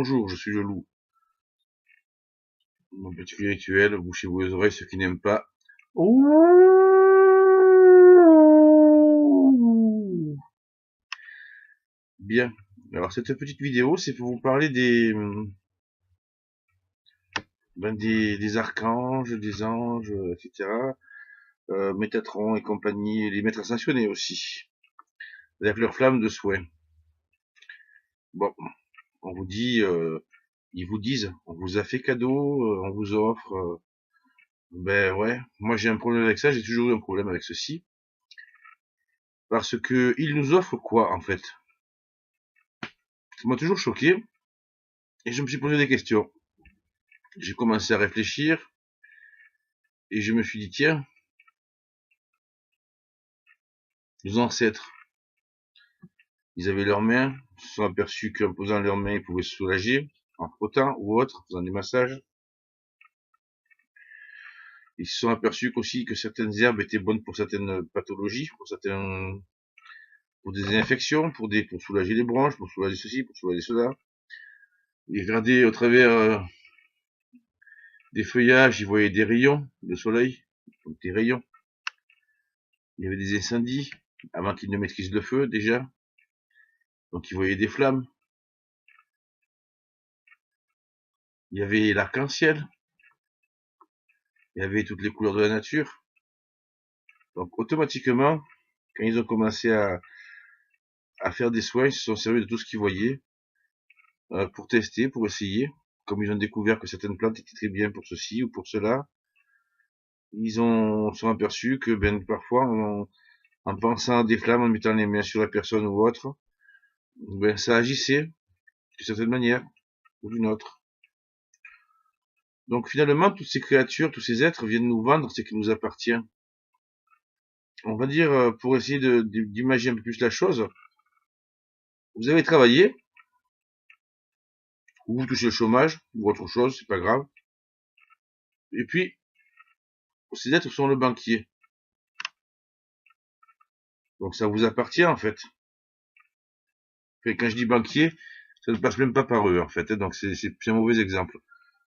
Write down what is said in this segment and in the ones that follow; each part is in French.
Bonjour, je suis le loup. Mon petit rituel, bouchez-vous les oreilles, ceux qui n'aiment pas. Ouh. Bien. Alors, cette petite vidéo, c'est pour vous parler des archanges, des anges, etc. Métatron et compagnie, les maîtres ascensionnés aussi, avec leur flamme de soin. Bon, on vous dit, ils vous disent, on vous a fait cadeau, on vous offre. Ben ouais, moi j'ai un problème avec ça, j'ai toujours eu un problème avec ceci. Parce que ils nous offrent quoi en fait? Ça m'a toujours choqué et je me suis posé des questions. J'ai commencé à réfléchir et je me suis dit tiens, nos ancêtres, ils avaient leurs mains, ils se sont aperçus qu'en posant leurs mains, ils pouvaient se soulager, en frottant ou autre, en faisant des massages. Ils se sont aperçus aussi que certaines herbes étaient bonnes pour certaines pathologies, pour des infections, pour soulager les bronches, pour soulager ceci, pour soulager cela. Ils regardaient au travers des feuillages, ils voyaient des rayons de soleil, donc des rayons. Il y avait des incendies, avant qu'ils ne maîtrisent le feu déjà. Donc ils voyaient des flammes. Il y avait l'arc-en-ciel. Il y avait toutes les couleurs de la nature. Donc automatiquement, quand ils ont commencé à faire des soins, ils se sont servis de tout ce qu'ils voyaient pour tester, pour essayer. Comme ils ont découvert que certaines plantes étaient très bien pour ceci ou pour cela, ils sont aperçus que parfois, en pensant à des flammes, en mettant les mains sur la personne ou autre, ça agissait d'une certaine manière ou d'une autre. Donc finalement, toutes ces créatures, tous ces êtres viennent nous vendre ce qui nous appartient. On va dire, pour essayer d'imaginer un peu plus la chose, vous avez travaillé, ou vous touchez le chômage, ou autre chose, c'est pas grave. Et puis, ces êtres sont le banquier. Donc ça vous appartient en fait. Et quand je dis banquier, ça ne passe même pas par eux en fait. Donc c'est un mauvais exemple.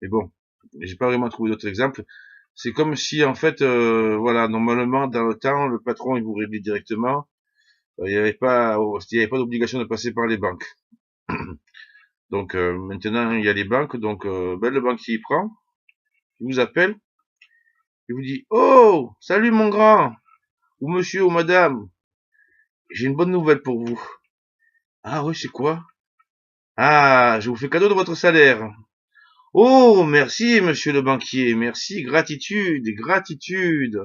Mais bon, j'ai pas vraiment trouvé d'autres exemples. C'est comme si en fait, voilà, normalement dans le temps, le patron il vous réglait directement. Il n'y avait pas d'obligation de passer par les banques. Donc maintenant il y a les banques, donc le banquier il prend, il vous appelle, il vous dit oh salut mon grand ou monsieur ou madame, j'ai une bonne nouvelle pour vous. Ah oui c'est quoi? Ah je vous fais cadeau de votre salaire. Oh merci monsieur le banquier, merci, gratitude, gratitude.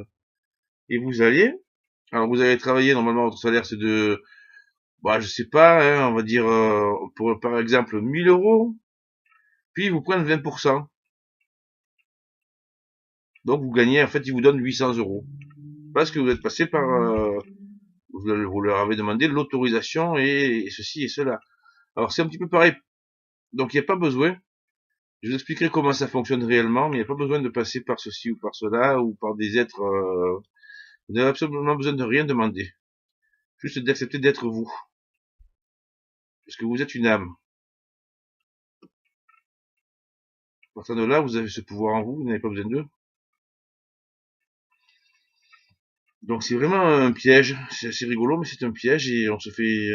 Et vous allez, alors vous allez travailler, normalement votre salaire c'est de, je sais pas, hein, on va dire pour par exemple 1000 €, puis ils vous prennent 20%. Donc vous gagnez, en fait, ils vous donnent 800 €. Parce que vous êtes passé par... vous leur avez demandé l'autorisation et ceci et cela. Alors c'est un petit peu pareil. Donc il n'y a pas besoin, je vous expliquerai comment ça fonctionne réellement, mais il n'y a pas besoin de passer par ceci ou par cela, ou par des êtres... vous n'avez absolument besoin de rien demander. Juste d'accepter d'être vous. Parce que vous êtes une âme. À partir de là, vous avez ce pouvoir en vous, vous n'avez pas besoin d'eux. Donc c'est vraiment un piège, c'est assez rigolo, mais c'est un piège et on se fait...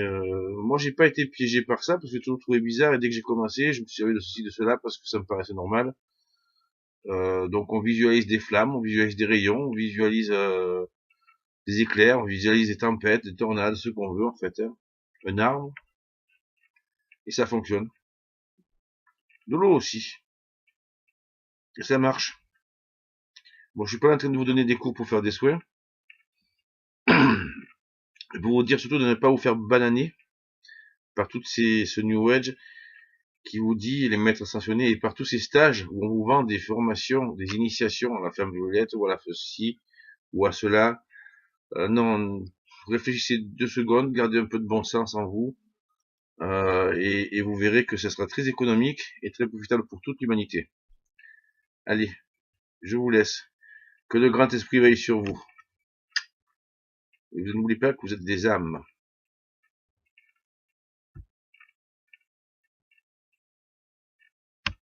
Moi j'ai pas été piégé par ça parce que j'ai toujours trouvé bizarre et dès que j'ai commencé, je me suis servi de ceci, de cela parce que ça me paraissait normal. Donc on visualise des flammes, on visualise des rayons, on visualise des éclairs, on visualise des tempêtes, des tornades, ce qu'on veut en fait. Hein. Un arbre, et ça fonctionne. De l'eau aussi, et ça marche. Bon, je suis pas en train de vous donner des cours pour faire des soins, pour vous dire surtout de ne pas vous faire bananer par ce New Age qui vous dit, les maîtres ascensionnés, et par tous ces stages où on vous vend des formations, des initiations à la flamme violette, ou à la ceci, ou à cela. Non, réfléchissez 2 secondes, gardez un peu de bon sens en vous, et vous verrez que ce sera très économique et très profitable pour toute l'humanité. Allez, je vous laisse. Que le grand esprit veille sur vous. Et n'oubliez pas que vous êtes des âmes.